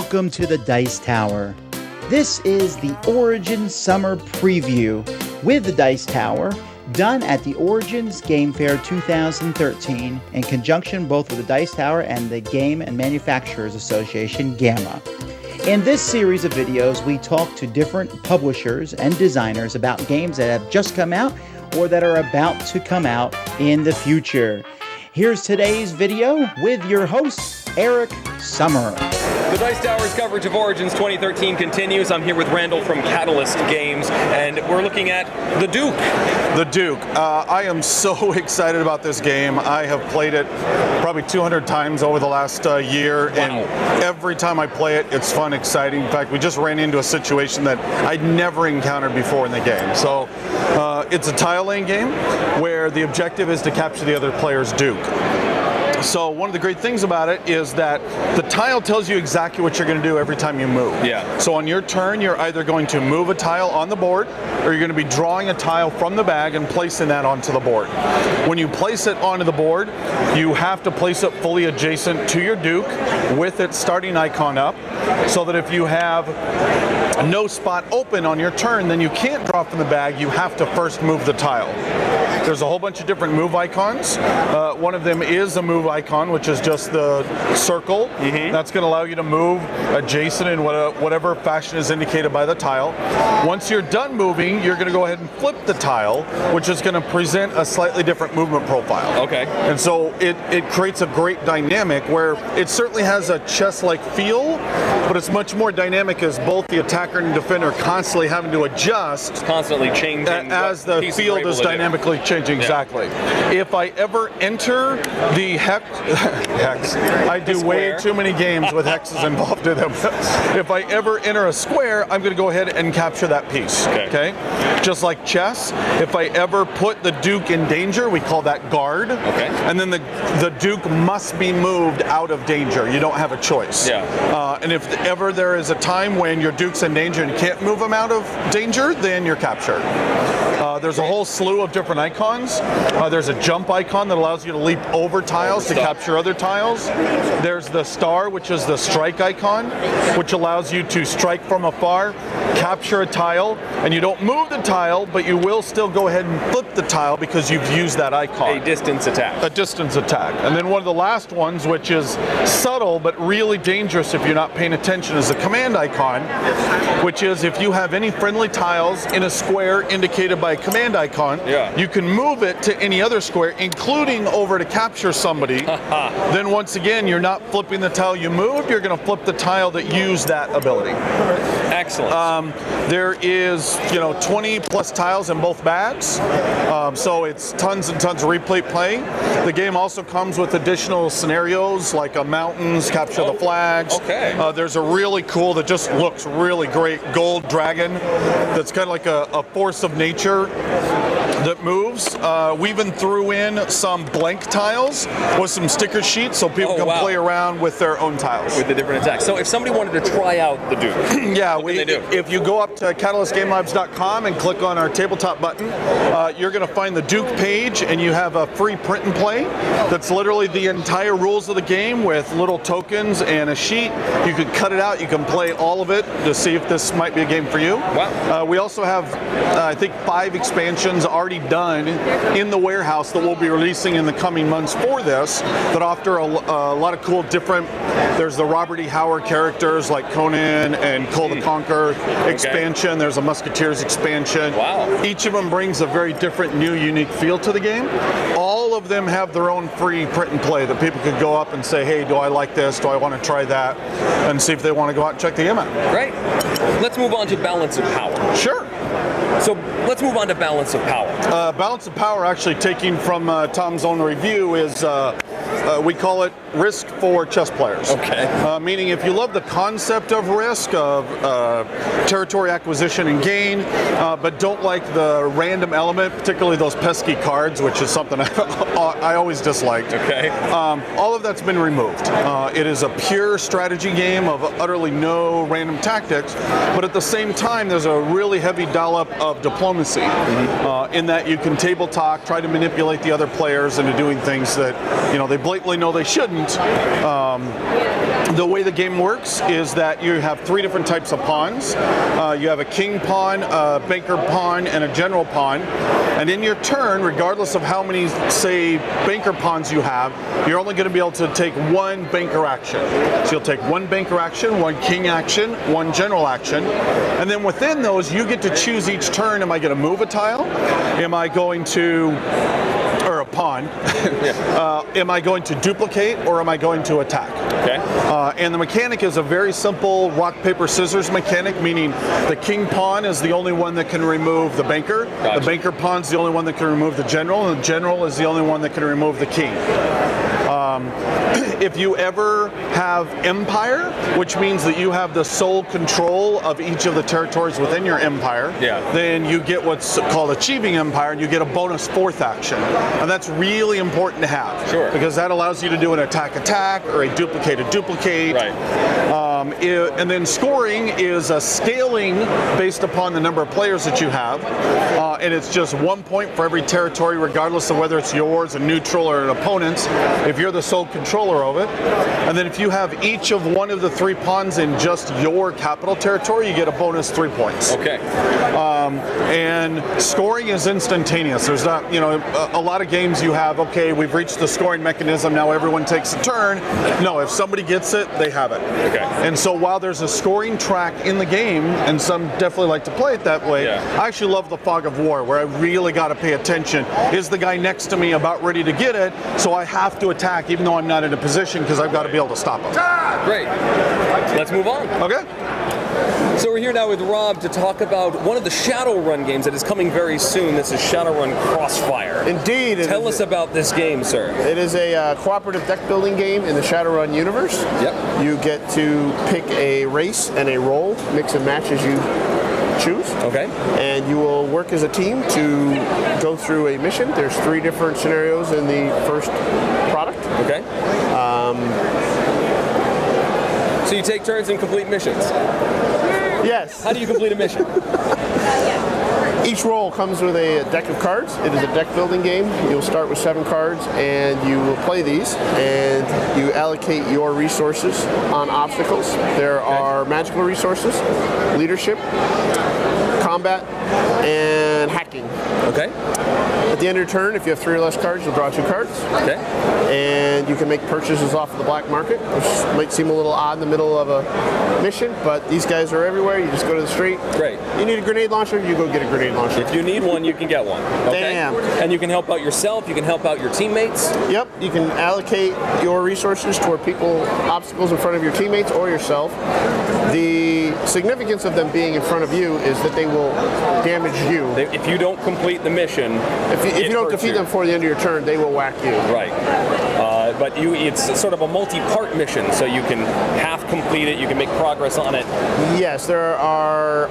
welcome to the Dice Tower. This is the Origins Summer Preview with the Dice Tower, done at the Origins Game Fair 2013 in conjunction both with the Dice Tower and the Game and Manufacturers Association, GAMA. In this series of videos, we talk to different publishers and designers about games that have just come out or that are about to come out in the future. Here's today's video with your host, Eric Summer. The Dice Tower's coverage of Origins 2013 continues. I'm here with Randall from Catalyst Games, and we're looking at The Duke. The Duke. I am so excited about this game. I have played it probably 200 times over the last year, and every time I play it, it's fun, exciting. In fact, we just ran into a situation that I'd never encountered before in the game. So it's a tile laying game where the objective is to capture the other player's Duke. So one of the great things about it is that the tile tells you exactly what you're going to do every time you move. Yeah. So on your turn, you're either going to move a tile on the board, or you're going to be drawing a tile from the bag and placing that onto the board. When you place it onto the board, you have to place it fully adjacent to your Duke with its starting icon up, so that if you have no spot open on your turn, then you can't draw from the bag. You have to first move the tile. There's a whole bunch of different move icons. One of them is a move icon, which is just the circle. That's going to allow you to move adjacent in whatever fashion is indicated by the tile. Once you're done moving, you're going to go ahead and flip the tile, which is going to present a slightly different movement profile. Okay. And so it creates a great dynamic where it certainly has a chess-like feel, but it's much more dynamic as both the attacker and defender constantly having to adjust. It's constantly changing as the field is dynamically changing. Exactly. If I ever enter the hex, I do way too many games with hexes involved in them. If I ever enter a square, I'm going to go ahead and capture that piece. Okay. Just like chess, if I ever put the Duke in danger, we call that guard. Okay. And then the Duke must be moved out of danger. You don't have a choice. Yeah. And if ever there is a time when your Duke's in danger and you can't move him out of danger, then you're captured. There's a whole slew of different icons. There's a jump icon that allows you to leap over tiles to capture other tiles. There's the star, which is the strike icon, which allows you to strike from afar, capture a tile, and you don't move the tile, but you will still go ahead and flip the tile because you've used that icon. A distance attack. A distance attack. And then one of the last ones, which is subtle but really dangerous if you're not paying attention, is the command icon, which is if you have any friendly tiles in a square indicated by a command icon, you can move it to any other square, including over to capture somebody. Then once again, you're not flipping the tile you moved, you're going to flip the tile that used that ability. Excellent. There is 20 plus tiles in both bags, so it's tons and tons of replay play. The game also comes with additional scenarios like mountains, capture the flags. Okay. There's a really cool, that just looks really great, gold dragon that's kind of like a force of nature that moves. We even threw in some blank tiles with some sticker sheets so people can play around with their own tiles. With the different attacks. So if somebody wanted to try out the Duke, what can they do? If you go up to catalystgamelabs.com and click on our tabletop button, you're going to find the Duke page, and you have a free print and play that's literally the entire rules of the game with little tokens and a sheet. You can cut it out, you can play all of it to see if this might be a game for you. Wow. We also have, I think, 5 expansions already done in the warehouse that we'll be releasing in the coming months for this, that offer a lot of cool different, there's the Robert E. Howard characters like Conan and Cole the Conqueror expansion, there's a Musketeers expansion. Wow. Each of them brings a very different, new, unique feel to the game. All of them have their own free print and play that people could go up and say, hey, do I like this, do I want to try that, and see if they want to go out and check the game out. Great. Let's move on to Balance of Power. Sure. So let's move on to Balance of Power. Balance of Power, actually taking from Tom's own review, is we call it Risk for chess players. Okay. Meaning if you love the concept of Risk, of territory acquisition and gain, but don't like the random element, particularly those pesky cards, which is something I always disliked. Okay. All of that's been removed. It is a pure strategy game of utterly no random tactics, but at the same time, there's a really heavy dollop of diplomacy in that you can table talk, try to manipulate the other players into doing things that they blatantly know they shouldn't. The way the game works is that you have 3 different types of pawns. You have a king pawn, a banker pawn, and a general pawn. And in your turn, regardless of how many, say, banker pawns you have, you're only going to be able to take 1 banker action. So you'll take 1 banker action, 1 king action, 1 general action. And then within those, you get to choose each turn, am I going to move a tile? Am I going to... or a pawn. Am I going to duplicate or am I going to attack? Okay. And the mechanic is a very simple rock, paper, scissors mechanic, meaning the king pawn is the only one that can remove the banker. Gotcha. The banker pawn's the only one that can remove the general, and the general is the only one that can remove the king. If you ever have empire, which means that you have the sole control of each of the territories within your empire, then you get what's called achieving empire, and you get a bonus 4th action. And that's really important to have. Sure. Because that allows you to do an attack or a duplicate. Right. And then scoring is a scaling based upon the number of players that you have. And it's just 1 point for every territory, regardless of whether it's yours, a neutral, or an opponent's, if you're the sole controller of it. And then if you have each of one of the 3 pawns in just your capital territory, you get a bonus 3 points. Okay. And scoring is instantaneous. There's not, a lot of games you have, okay, we've reached the scoring mechanism, now everyone takes a turn. No, if somebody gets it, they have it. Okay. And so while there's a scoring track in the game, and some definitely like to play it that way, I actually love the fog of war, where I really got to pay attention. Is the guy next to me about ready to get it? So I have to attack, even though I'm not in a position, because I've got to be able to stop him. Great. Let's move on. Okay. So we're here now with Rob to talk about one of the Shadowrun games that is coming very soon. This is Shadowrun Crossfire. Indeed. Tell us about this game, sir. It is a cooperative deck building game in the Shadowrun universe. Yep. You get to pick a race and a role, mix and match as you choose. Okay. And you will work as a team to go through a mission. There's 3 different scenarios in the first product. Okay. So you take turns and complete missions. Yes. How do you complete a mission? Each role comes with a deck of cards. It is a deck building game. You'll start with 7 cards and you will play these, and you allocate your resources on obstacles. There are magical resources, leadership, combat, and hacking. Okay. At the end of your turn, if you have 3 or less cards, you'll draw 2 cards. Okay. And you can make purchases off of the black market, which might seem a little odd in the middle of a mission, but these guys are everywhere. You just go to the street. Great. You need a grenade launcher, you go get a grenade launcher. If you need one, you can get one. Okay? Damn. And you can help out yourself, you can help out your teammates. Yep, you can allocate your resources toward obstacles in front of your teammates or yourself. The significance of them being in front of you is that they will damage you. If you don't complete the mission, if you don't defeat them before the end of your turn, they will whack you. Right. But it's sort of a multi-part mission, so you can half complete it, you can make progress on it. Yes, there are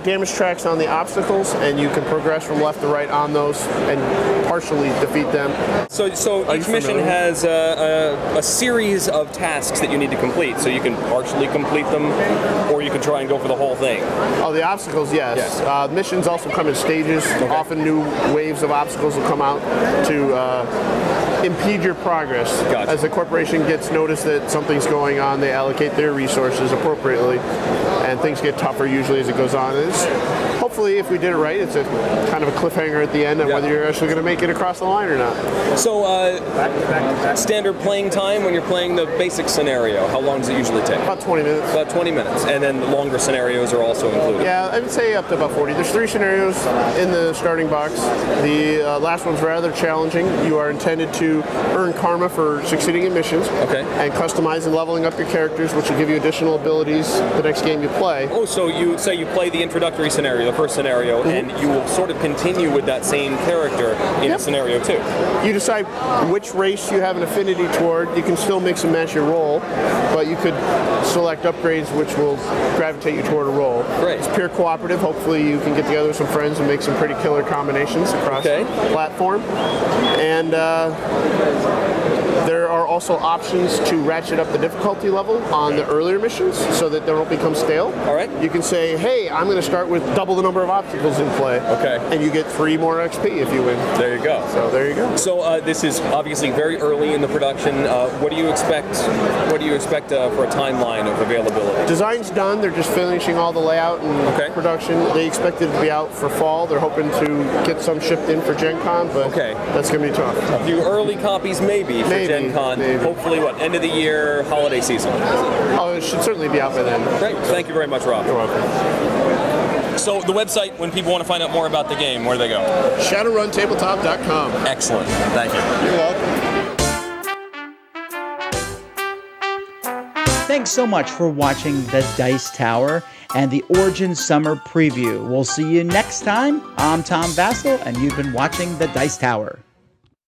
damage tracks on the obstacles, and you can progress from left to right on those and partially defeat them. So each mission has a series of tasks that you need to complete, so you can partially complete them, or you can try and go for the whole thing. Oh, the obstacles, yes. Missions also come in stages. Okay. Often new waves of obstacles will come out to impede your progress. Gotcha. As the corporation gets notice that something's going on, they allocate their resources appropriately, and things get tougher usually as it goes on. Hopefully, if we did it right, it's a kind of a cliffhanger at the end on whether you're actually going to make it across the line or not. So, standard playing time when you're playing the basic scenario, how long does it usually take? About 20 minutes. About 20 minutes, and then the longer scenarios are also included. Yeah, I would say up to about 40. There's 3 scenarios in the starting box. The last one's rather challenging. You are intended to earn karma for succeeding in missions, and customize and leveling up your characters, which will give you additional abilities the next game you play. Oh, so you say you play the introductory scenario, the first scenario, and you will sort of continue with that same character in scenario 2. You decide which race you have an affinity toward. You can still mix and match your role, but you could select upgrades which will gravitate you toward a role. Great. It's pure cooperative. Hopefully you can get together with some friends and make some pretty killer combinations across the platform. And There are also options to ratchet up the difficulty level on the earlier missions so that they don't become stale. All right. You can say, hey, I'm going to start with double the number of obstacles in play. Okay. And you get 3 more XP if you win. There you go. So there you go. So this is obviously very early in the production. What do you expect? What do you expect for a timeline of availability? Design's done. They're just finishing all the layout and production. They expect it to be out for fall. They're hoping to get some shipped in for Gen Con, but that's going to be tough. A few early copies maybe for Gen Con. Hopefully, end of the year, holiday season? Oh, it should certainly be out by then. Great. Thank you very much, Rob. You're welcome. So the website, when people want to find out more about the game, where do they go? ShadowrunTabletop.com. Excellent. Thank you. You're welcome. Thanks so much for watching The Dice Tower and the Origins Summer Preview. We'll see you next time. I'm Tom Vassell, and you've been watching The Dice Tower.